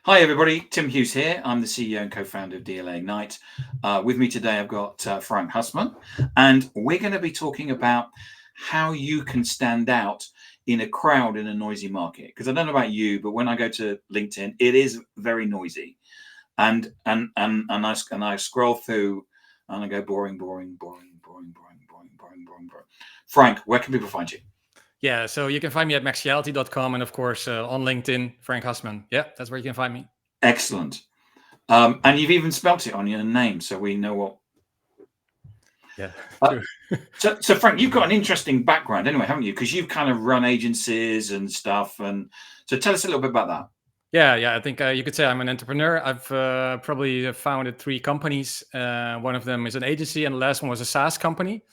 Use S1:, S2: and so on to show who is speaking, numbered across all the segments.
S1: Hi, everybody. Tim Hughes here. I'm the CEO and co-founder of DLA Ignite. With me today, I've got Frank Husmann, and we're going to be talking about how you can stand out in a crowd in a noisy market. Because I don't know about you, but when I go to LinkedIn, it is very noisy, and I scroll through and I go boring. Frank, where can people find you?
S2: Yeah, so you can find me at Maxiality.com and of course on LinkedIn, Frank Husmann. Yeah, that's where you can find me.
S1: Excellent. And you've even spelt it on your name, so we know what.
S2: Yeah,
S1: Uh,
S2: true.
S1: so Frank, you've got an interesting background anyway, haven't you? Because you've kind of run agencies and stuff. And so tell us a little bit about that.
S2: Yeah. I think you could say I'm an entrepreneur. I've probably founded 3 companies. One of them is an agency, and the last one was a SaaS company.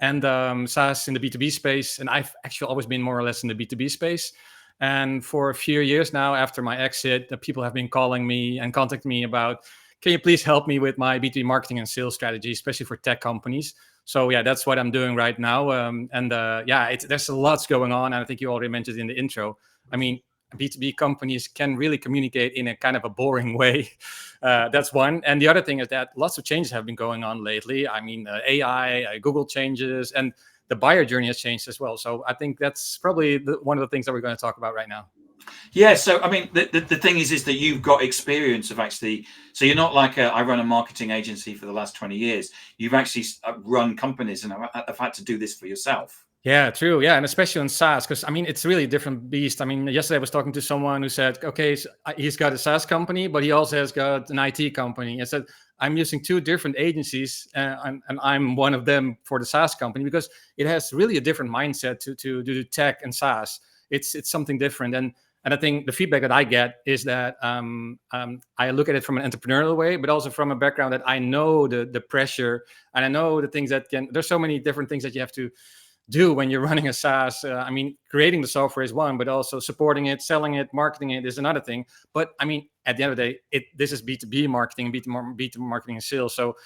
S2: And SaaS in the B2B space. And I've actually always been more or less in the B2B space. And for a few years now, after my exit, people have been calling me and contacting me about, can you please help me with my B2B marketing and sales strategy, especially for tech companies? So yeah, that's what I'm doing right now. There's lots going on. And I think you already mentioned in the intro. I mean, B2B companies can really communicate in a kind of a boring way. That's one. And the other thing is that lots of changes have been going on lately. I mean, AI, Google changes, and the buyer journey has changed as well. So I think that's probably one of the things that we're going to talk about right now.
S1: Yeah, so I mean, the thing is that you've got experience of actually, so you're not like I run a marketing agency for the last 20 years. You've actually run companies and have had to do this for yourself.
S2: Yeah, true. Yeah, and especially on SaaS, because I mean, it's really a different beast. I mean, yesterday I was talking to someone who said, okay, so he's got a SaaS company, but he also has got an IT company. I said, I'm using 2 different agencies, and I'm one of them for the SaaS company because it has really a different mindset to do tech and SaaS. It's something different, and I think the feedback that I get is that I look at it from an entrepreneurial way, but also from a background that I know the pressure, and I know the things that can. There's so many different things that you have to do when you're running a SaaS. I mean, creating the software is one, but also supporting it, selling it, marketing it is another thing. But I mean, at the end of the day, this is B2B marketing, B2B marketing and sales. So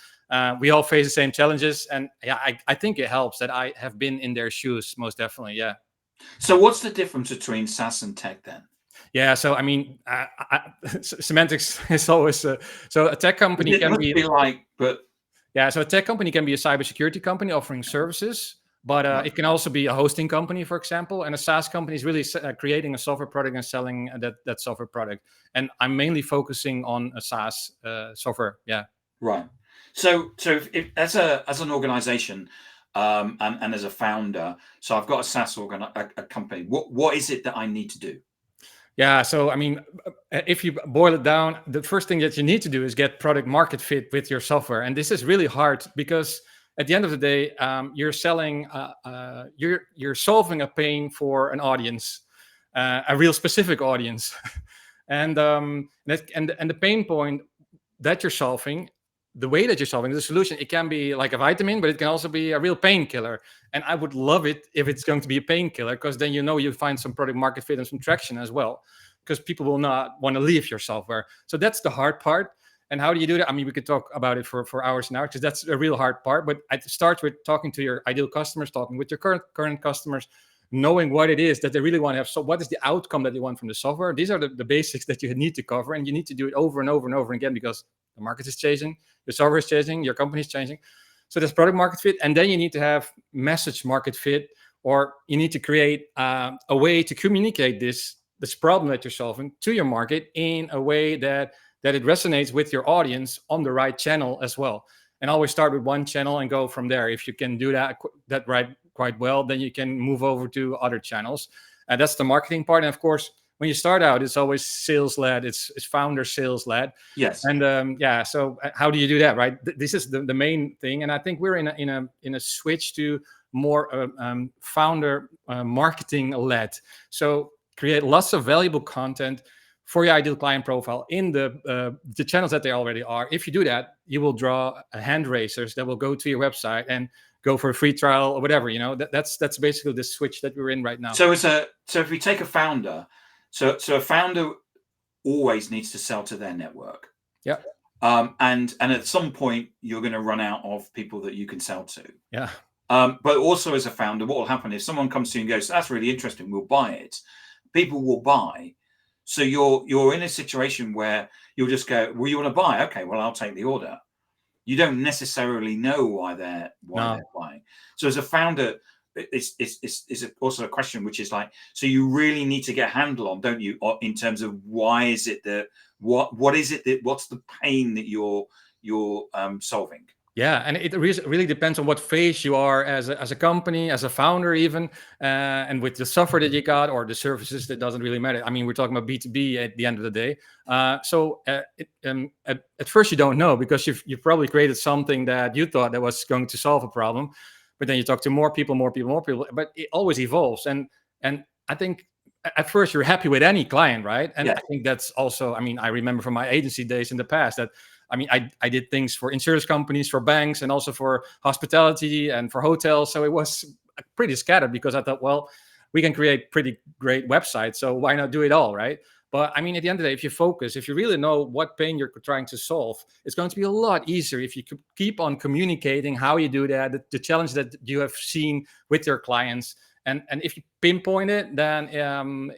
S2: we all face the same challenges. And yeah, I think it helps that I have been in their shoes, most definitely. Yeah.
S1: So what's the difference between SaaS and tech then?
S2: Yeah, so I mean, semantics is always so a tech company
S1: It
S2: can
S1: must
S2: be
S1: like, but
S2: yeah, so a tech company can be a cybersecurity company offering services, but
S1: right.
S2: it can also be a hosting company, for example. And a SaaS company is really creating a software product and selling that software product. And I'm mainly focusing on a SaaS software. Yeah.
S1: Right. So if as an organization, and as a founder, so I've got a SaaS a company. What is it that I need to do?
S2: Yeah, so I mean, if you boil it down, the first thing that you need to do is get product market fit with your software, and this is really hard because at the end of the day, you're selling, you're solving a pain for an audience, a real specific audience, and and the pain point that you're solving, the way that you're solving the solution, it can be like a vitamin, but it can also be a real painkiller. And I would love it if it's going to be a painkiller, because then you find some product market fit and some traction as well, because people will not want to leave your software. So that's the hard part. And how do you do that? I mean, we could talk about it for hours now, because that's a real hard part. But it starts with talking to your ideal customers, talking with your current customers, knowing what it is that they really want to have. So what is the outcome that they want from the software? These are the basics that you need to cover, and you need to do it over and over and over again, because the market is changing, your software is changing, your company is changing. So there's product market fit, and then you need to have message market fit, or you need to create a way to communicate this problem that you're solving to your market in a way that it resonates with your audience on the right channel as well. And always start with one channel and go from there. If you can do that right quite well, then you can move over to other channels. And that's the marketing part. And of course, when you start out, it's always sales led. It's founder sales led.
S1: Yes.
S2: And so how do you do that, right? This is the main thing. And I think we're in a switch to more founder marketing led. So create lots of valuable content for your ideal client profile in the channels that they already are. If you do that, you will draw hand raisers that will go to your website and go for a free trial or whatever. That's basically the switch that we're in right now.
S1: So if we take a founder, so a founder always needs to sell to their network.
S2: Yeah.
S1: And at some point you're going to run out of people that you can sell to.
S2: Yeah.
S1: But also as a founder, what will happen if someone comes to you and goes, "That's really interesting, we'll buy it." People will buy. So you're in a situation where you'll just go, well, you want to buy? Okay, well, I'll take the order. You don't necessarily know why they're buying. So as a founder, it's also a question which is like, so you really need to get a handle on, don't you, in terms of why is it that what is it that what's the pain that you're solving?
S2: Yeah, and it really depends on what phase you are as a company, as a founder, even, and with the software that you got or the services. That doesn't really matter. I mean, we're talking about B2B at the end of the day. At first you don't know, because you've probably created something that you thought that was going to solve a problem, but then you talk to more people, but it always evolves. And I think at first you're happy with any client, right? And I think that's also, I mean, I remember from my agency days in the past that, I mean, I did things for insurance companies, for banks, and also for hospitality and for hotels. So it was pretty scattered, because I thought, well, we can create pretty great websites, so why not do it all, right? But I mean, at the end of the day, if you focus, if you really know what pain you're trying to solve, it's going to be a lot easier if you keep on communicating how you do that, the challenge that you have seen with your clients. And if you pinpoint it, then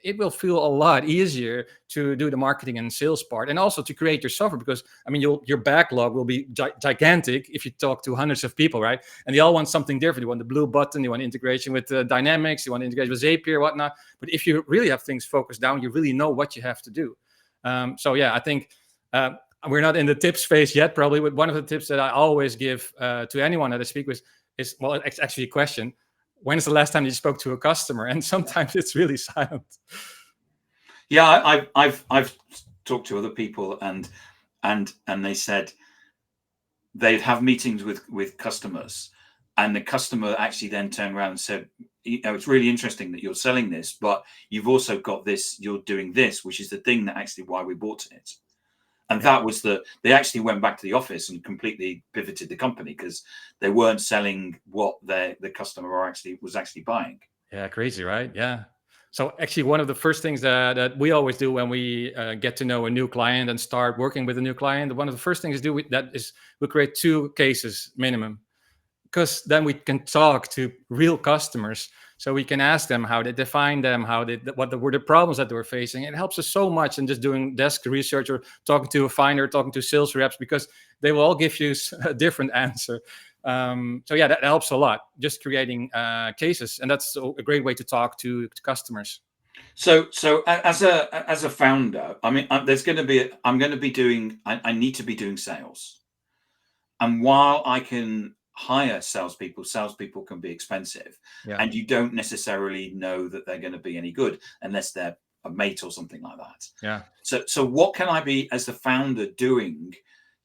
S2: it will feel a lot easier to do the marketing and sales part, and also to create your software. Because I mean, your backlog will be gigantic if you talk to hundreds of people, right? And they all want something different. You want the blue button, you want integration with Dynamics, you want integration with Zapier, whatnot. But if you really have things focused down, you really know what you have to do. So yeah, I think we're not in the tips phase yet. Probably, but one of the tips that I always give to anyone that I speak with is, well, it's actually a question. When is the last time you spoke to a customer? And sometimes it's really silent.
S1: Yeah, I've talked to other people, and they said they'd have meetings with customers, and the customer actually then turned around and said, you know, it's really interesting that you're selling this, but you've also got this, you're doing this, which is the thing that actually why we bought it. And that was they actually went back to the office and completely pivoted the company, because they weren't selling what the customer was actually buying.
S2: Yeah, crazy, right? Yeah. So actually, one of the first things that we always do when we get to know a new client and start working with a new client, one of the first things we create 2 cases minimum, because then we can talk to real customers. So we can ask them how they define them, what were the problems that they were facing. It helps us so much in just doing desk research or talking to a finder, talking to sales reps, because they will all give you a different answer. So yeah, that helps a lot, just creating cases, and that's a great way to talk to customers.
S1: So as a founder, I mean, I need to be doing sales, and while I can hire salespeople can be expensive, and you don't necessarily know that they're going to be any good unless they're a mate or something like that.
S2: Yeah.
S1: So what can I be, as the founder, doing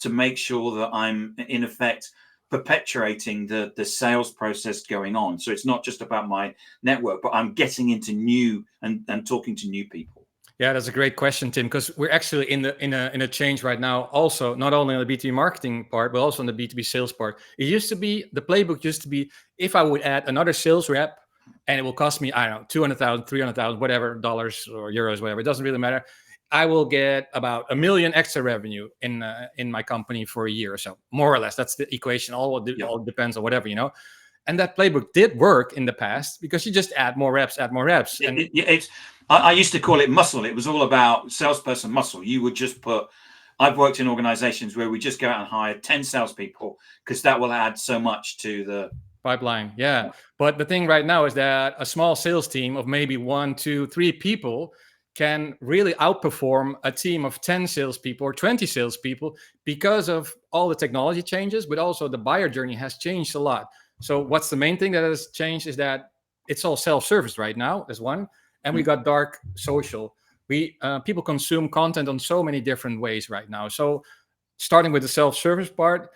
S1: to make sure that I'm in effect perpetuating the sales process going on? So it's not just about my network, but I'm getting into new and talking to new people.
S2: Yeah, that's a great question, Tim, because we're actually in a change right now. Also, not only on the B2B marketing part, but also on the B2B sales part. The playbook used to be, if I would add another sales rep, and it will cost me, I don't know, 200,000, 300,000, whatever, dollars or euros, whatever. It doesn't really matter. I will get about $1 million extra revenue in my company for a year or so, more or less. That's the equation. All depends on whatever, you know. And that playbook did work in the past, because you just add more reps.
S1: I used to call it muscle. It was all about salesperson muscle. You would just I've worked in organizations where we just go out and hire 10 salespeople, because that will add so much to the
S2: pipeline. Yeah. But the thing right now is that a small sales team of maybe 1, 2, 3 people can really outperform a team of 10 salespeople or 20 salespeople, because of all the technology changes, but also the buyer journey has changed a lot. So what's the main thing that has changed is that it's all self-service right now. There's one, and we got dark social. People consume content on so many different ways right now. So starting with the self-service part,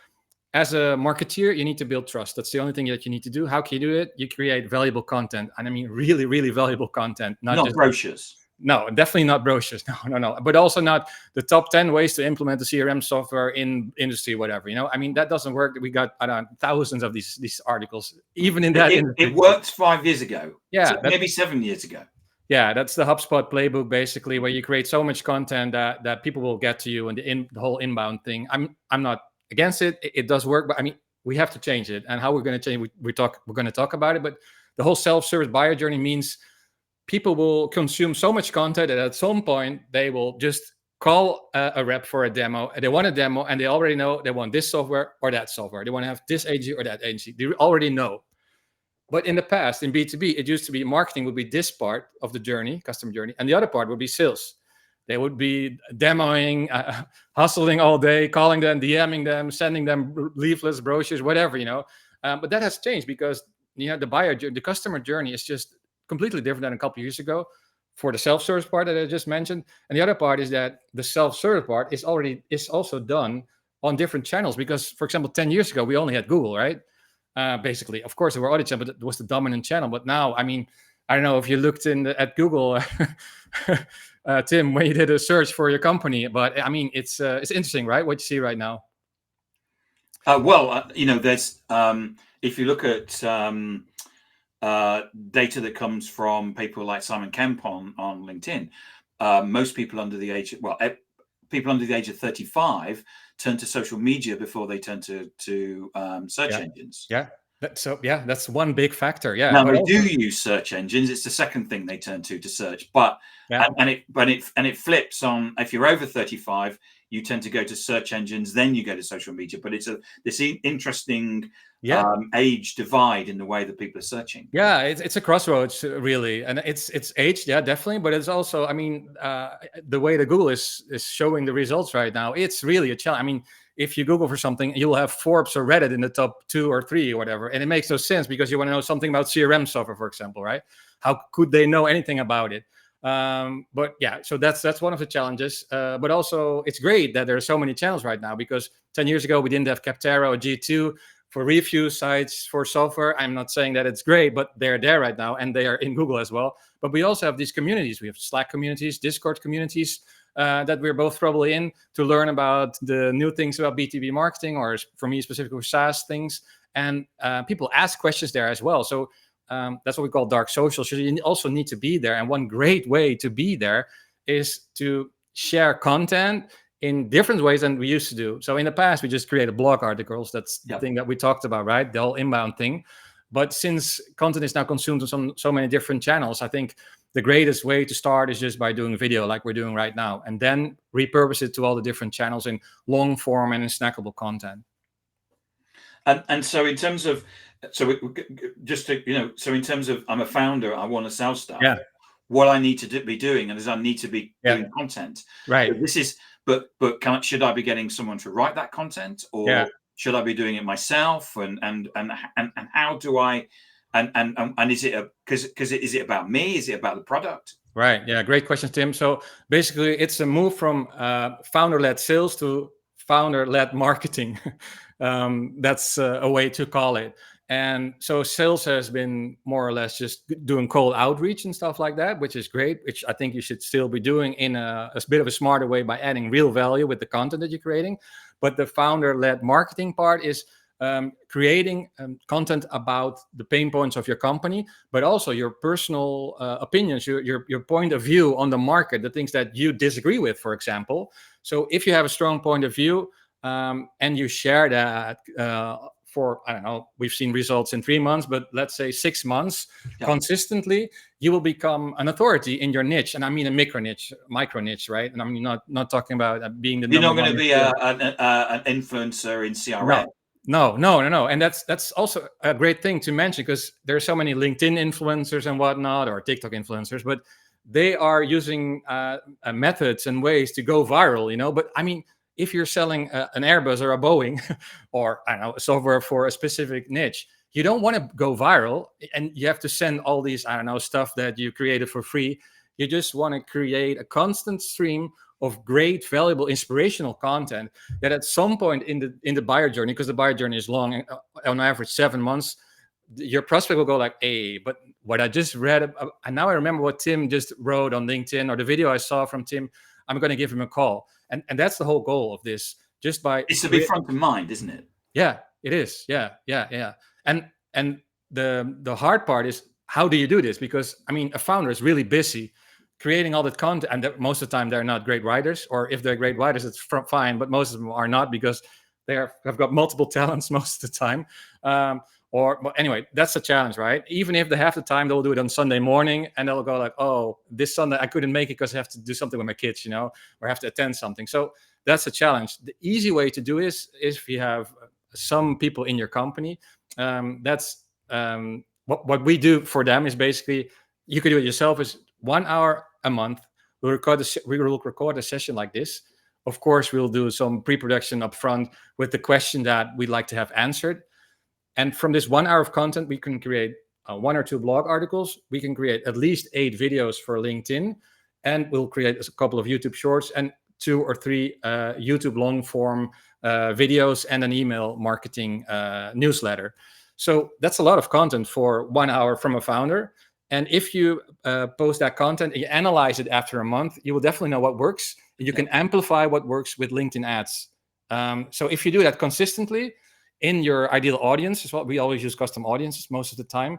S2: as a marketeer, you need to build trust. That's the only thing that you need to do. How can you do it? You create valuable content, and I mean really, really valuable content,
S1: not just brochures.
S2: No, definitely not brochures. No. But also not the top 10 ways to implement the CRM software in industry, whatever. You know, I mean, that doesn't work. We got thousands of these articles, even in that industry.
S1: It worked 5 years ago.
S2: Yeah,
S1: so maybe 7 years ago.
S2: Yeah, that's the HubSpot playbook, basically, where you create so much content that people will get to you, and the whole inbound thing. I'm not against it. It does work, but I mean, we have to change it. And how we're going to change, we're going to talk about it. But the whole self-service buyer journey means people will consume so much content that at some point they will just call a rep for a demo, and they want a demo, and they already know they want this software or that software. They want to have this agency or that agency. They already know. But in the past, in B2B, it used to be marketing would be this part of the journey, customer journey, and the other part would be sales. They would be demoing, hustling all day, calling them, DMing them, sending them leaflets, brochures, whatever, But that has changed because the customer journey is just completely different than a couple of years ago for the self-service part that I just mentioned. And the other part is that the self-service part is also done on different channels. Because, for example, 10 years ago, we only had Google, right? Basically, of course, there were other channels, but it was the dominant channel. But now, I don't know if you looked at Google, Tim, when you did a search for your company, but it's interesting, right? What you see right now.
S1: There's if you look at data that comes from people like Simon Kemp on LinkedIn, most people under the age of 35 turn to social media before they turn to search engines.
S2: Yeah. That's one big factor. Yeah.
S1: Now they do use search engines. It's the second thing they turn to search. But it flips on. If you're over 35, you tend to go to search engines, then you go to social media. But it's this interesting age divide in the way that people are searching.
S2: Yeah, it's a crossroads, really, and it's age, definitely. But it's also, the way that Google is showing the results right now, it's really a challenge. If you Google for something, you'll have Forbes or Reddit in the top 2 or 3 or whatever, and it makes no sense because you want to know something about CRM software, for example, right? How could they know anything about it? So that's one of the challenges. But also, it's great that there are so many channels right now because 10 years ago we didn't have Capterra or G2 for review sites for software. I'm not saying that it's great, but they're there right now and they are in Google as well. But we also have these communities. We have Slack communities, Discord communities that we're both probably in to learn about the new things about B2B marketing, or for me specifically SaaS things. And people ask questions there as well. So that's what we call dark social. So you also need to be there. And one great way to be there is to share content in different ways than we used to do. So in the past, we just created blog articles. That's the thing that we talked about, right? The whole inbound thing. But since content is now consumed on so many different channels, I think the greatest way to start is just by doing a video like we're doing right now, and then repurpose it to all the different channels in long form and in snackable content.
S1: And so in terms of, in terms of, I'm a founder, I want to sell stuff.
S2: Yeah.
S1: What I need to be doing is I need to be doing content.
S2: Right.
S1: But should I be getting someone to write that content, or should I be doing it myself? And how do I? And is it is it about me? Is it about the product?
S2: Right. Yeah. Great question, Tim. So basically, it's a move from founder-led sales to founder-led marketing. That's a way to call it. And so sales has been more or less just doing cold outreach and stuff like that, which is great, which I think you should still be doing in a bit of a smarter way by adding real value with the content that you're creating. But the founder-led marketing part is creating content about the pain points of your company, but also your personal opinions, your point of view on the market, the things that you disagree with, for example. So if you have a strong point of view and you share that for, I don't know, we've seen results in 3 months, but let's say 6 months consistently, you will become an authority in your niche. And I mean a micro niche, right? And I'm not talking about being the
S1: You're
S2: number
S1: not going
S2: one
S1: to be an influencer in CRM.
S2: No. And that's also a great thing to mention, because there are so many LinkedIn influencers and whatnot, or TikTok influencers, but they are using methods and ways to go viral, But I mean, if you're selling an Airbus or a Boeing or, I don't know, software for a specific niche, you don't want to go viral and you have to send all these, I don't know, stuff that you created for free. You just want to create a constant stream of great, valuable, inspirational content that at some point in the buyer journey, because the buyer journey is long, on average 7 months, your prospect will go like, hey, but what I just read, and now I remember what Tim just wrote on LinkedIn, or the video I saw from Tim, I'm going to give him a call. And that's the whole goal of this. Just by
S1: it's to be front of mind, isn't it?
S2: Yeah, it is. Yeah. And the hard part is, how do you do this? Because I mean, a founder is really busy creating all that content, and most of the time they're not great writers, or if they're great writers, it's fine. But most of them are not, because have got multiple talents most of the time. Or well, anyway, that's a challenge, right? Even if they have the time, they'll do it on Sunday morning, and they'll go like, "Oh, this Sunday I couldn't make it because I have to do something with my kids, or have to attend something." So that's a challenge. The easy way to do is if you have some people in your company. What we do for them is basically, you could do it yourself. Is 1 hour a month. We will record a session like this. Of course, we'll do some pre-production up front with the question that we'd like to have answered. And from this 1 hour of content, we can create 1 or 2 blog articles. We can create at least 8 videos for LinkedIn. And we'll create a couple of YouTube shorts and 2 or 3 YouTube long form videos and an email marketing newsletter. So that's a lot of content for 1 hour from a founder. And if you post that content and you analyze it after a month, you will definitely know what works. And you can amplify what works with LinkedIn ads. So if you do that consistently in your ideal audience, is what we always use custom audiences most of the time.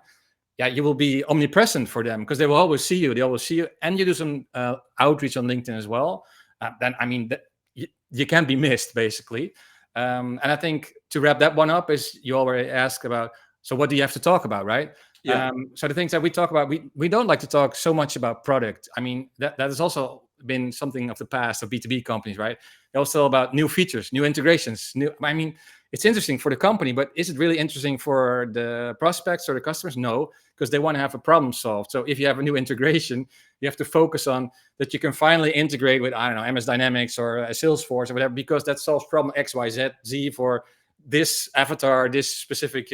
S2: Yeah, you will be omnipresent for them because they will always see you. They always see you, and you do some outreach on LinkedIn as well. Then I mean, you can't be missed basically. And I think to wrap that one up is you already asked about. So what do you have to talk about, right?
S1: Yeah.
S2: So the things that we talk about, we don't like to talk so much about product. I mean, that has also been something of the past of B2B companies, right? Also about new features, new integrations. I mean, it's interesting for the company, but is it really interesting for the prospects or the customers? No, because they want to have a problem solved. So if you have a new integration, you have to focus on that you can finally integrate with, I don't know, MS Dynamics or Salesforce or whatever, because that solves problem X, Y, Z for this avatar, this specific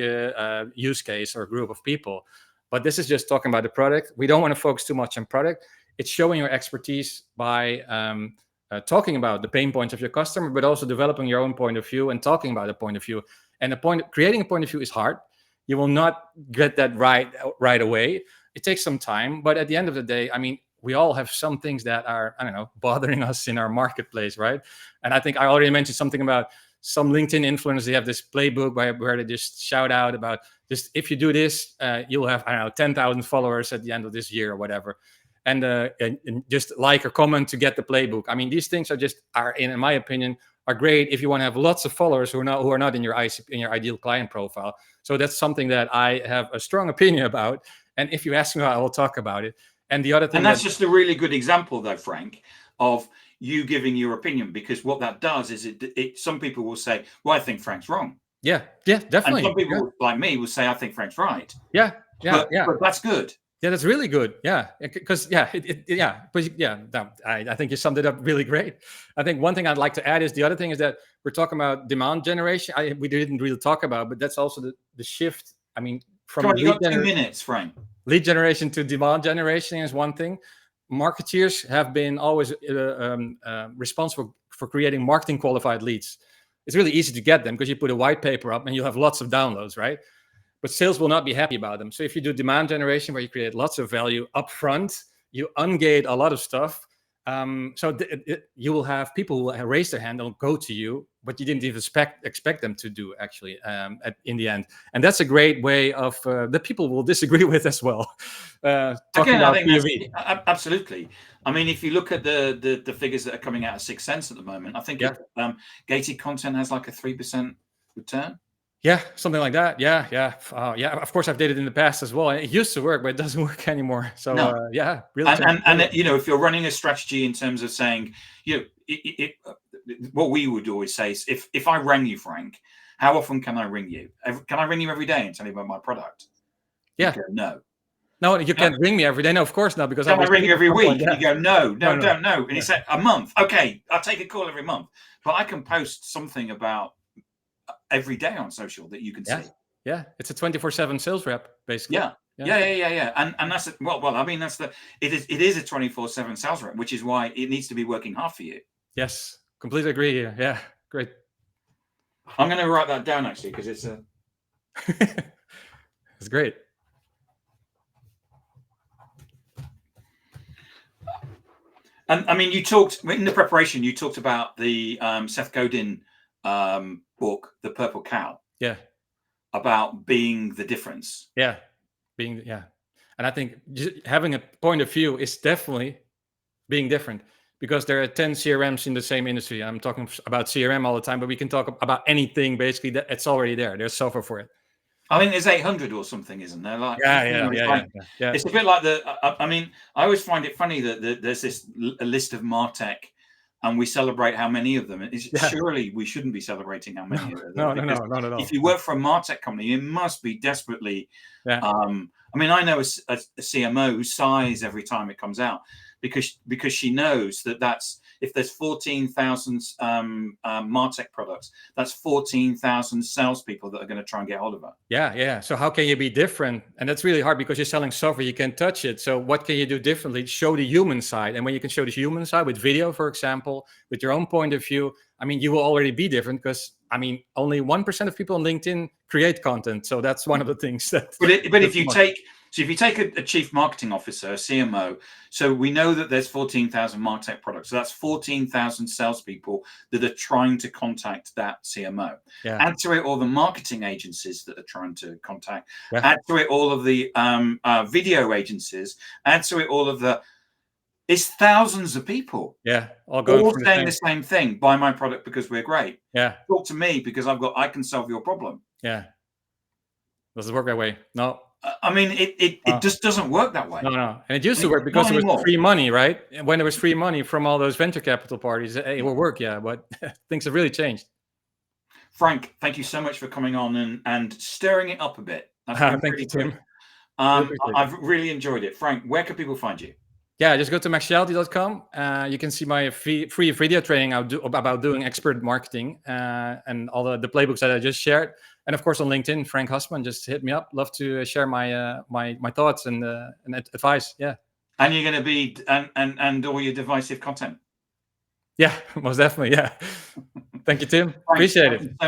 S2: use case or group of people. But this is just talking about the product. We don't want to focus too much on product. It's showing your expertise by talking about the pain points of your customer, but also developing your own point of view and talking about a point of view. And creating a point of view is hard. You will not get that right away. It takes some time, but at the end of the day, I mean, we all have some things that are, I don't know, bothering us in our marketplace, right? And I think I already mentioned something about some LinkedIn influencers. They have this playbook where they just shout out about just, if you do this, you'll have, I don't know, 10,000 followers at the end of this year or whatever. And just like or comment to get the playbook. I mean, these things are in my opinion, are great if you want to have lots of followers who are not in your ideal client profile. So that's something that I have a strong opinion about. And if you ask me, I will talk about it. And the other thing,
S1: and that's just a really good example, though, Frank, of you giving your opinion, because what that does is some people will say, "Well, I think Frank's wrong."
S2: Yeah, definitely.
S1: And some people like me will say, "I think Frank's right."
S2: Yeah.
S1: But that's good.
S2: Yeah, that's really good. Yeah, because I think you summed it up really great. I think one thing I'd like to add is the other thing is that we're talking about demand generation. We didn't really talk about, but that's also the shift. I mean, from
S1: you got 2 minutes, Frank.
S2: Lead generation to demand generation is one thing. Marketeers have been always responsible for creating marketing qualified leads. It's really easy to get them because you put a white paper up and you'll have lots of downloads, right? But sales will not be happy about them. So if you do demand generation where you create lots of value up front, you ungate a lot of stuff. You will have people who will raise their hand and go to you, but you didn't even expect them to do actually in the end. And that's a great way of that people will disagree with as well.
S1: Again, I think absolutely. I mean, if you look at the figures that are coming out of 6 Sense at the moment, I think gated content has like a 3% return.
S2: Yeah, something like that. Yeah. Of course, I've did it in the past as well. It used to work, but it doesn't work anymore. So really.
S1: And if you're running a strategy in terms of saying, what we would always say is, if I rang you, Frank, how often can I ring you? Can I ring you every day and tell you about my product?
S2: Yeah.
S1: You go, no.
S2: No, you can't ring me every day. No, of course not, because
S1: I ring you every week. And you go, no, don't. And
S2: you
S1: say, a month. Okay, I'll take a call every month. But I can post something about every day on social that you can see.
S2: Yeah, it's a 24/7 sales rep, basically.
S1: Yeah. And that's it is a 24/7 sales rep, which is why it needs to be working hard for you.
S2: Yes, completely agree here. Yeah, great.
S1: I'm going to write that down actually, because it's
S2: it's great.
S1: And I mean, you talked in the preparation. You talked about the Seth Godin book, The Purple Cow.
S2: Yeah.
S1: About being the difference.
S2: Yeah. And I think having a point of view is definitely being different, because there are 10 CRMs in the same industry. I'm talking about CRM all the time, but we can talk about anything basically. It's already there. There's software for it.
S1: I mean, there's 800 or something, isn't there? Like,
S2: Yeah.
S1: it's a bit like I mean, I always find it funny that there's this a list of MarTech, and we celebrate how many of them. Surely we shouldn't be celebrating how many of them.
S2: No,
S1: Because
S2: not at all.
S1: if you work for a MarTech company, you must be desperately.
S2: Yeah.
S1: I mean, I know a CMO who sighs every time it comes out because she knows that's if there's 14,000 MarTech products, that's 14,000 salespeople that are going to try and get hold of her.
S2: Yeah. So how can you be different? And that's really hard because you're selling software, you can touch it. So what can you do differently? Show the human side. And when you can show the human side with video, for example, with your own point of view, I mean, you will already be different because, I mean, only 1% of people on LinkedIn create content. So that's one of the things that.
S1: But if you take a chief marketing officer, a CMO, so we know that there's 14,000 MarTech products. So that's 14,000 salespeople that are trying to contact that CMO.
S2: Yeah.
S1: Add to it all the marketing agencies that are trying to contact.
S2: Yeah.
S1: Add to it all of the video agencies. Add to it all of it's thousands of people.
S2: Yeah.
S1: All saying the same thing. Buy my product because we're great.
S2: Yeah.
S1: Talk to me because I can solve your problem.
S2: Yeah. Does it work that way? No.
S1: I mean, it just doesn't work that way.
S2: No. And it used to work because it was free money, right? And when there was free money from all those venture capital parties, it will work, yeah. But things have really changed.
S1: Frank, thank you so much for coming on and stirring it up a bit.
S2: Thank you, Tim.
S1: I've really enjoyed it. Frank, where can people find you?
S2: Yeah, just go to Maxiality.com. You can see my free video training about doing expert marketing and all the playbooks that I just shared. And of course, on LinkedIn, Frank Husmann, just hit me up. Love to share my my thoughts and advice. Yeah.
S1: And you're going to be and all your divisive content.
S2: Yeah, most definitely. Yeah. Thank you, Tim. Appreciate it.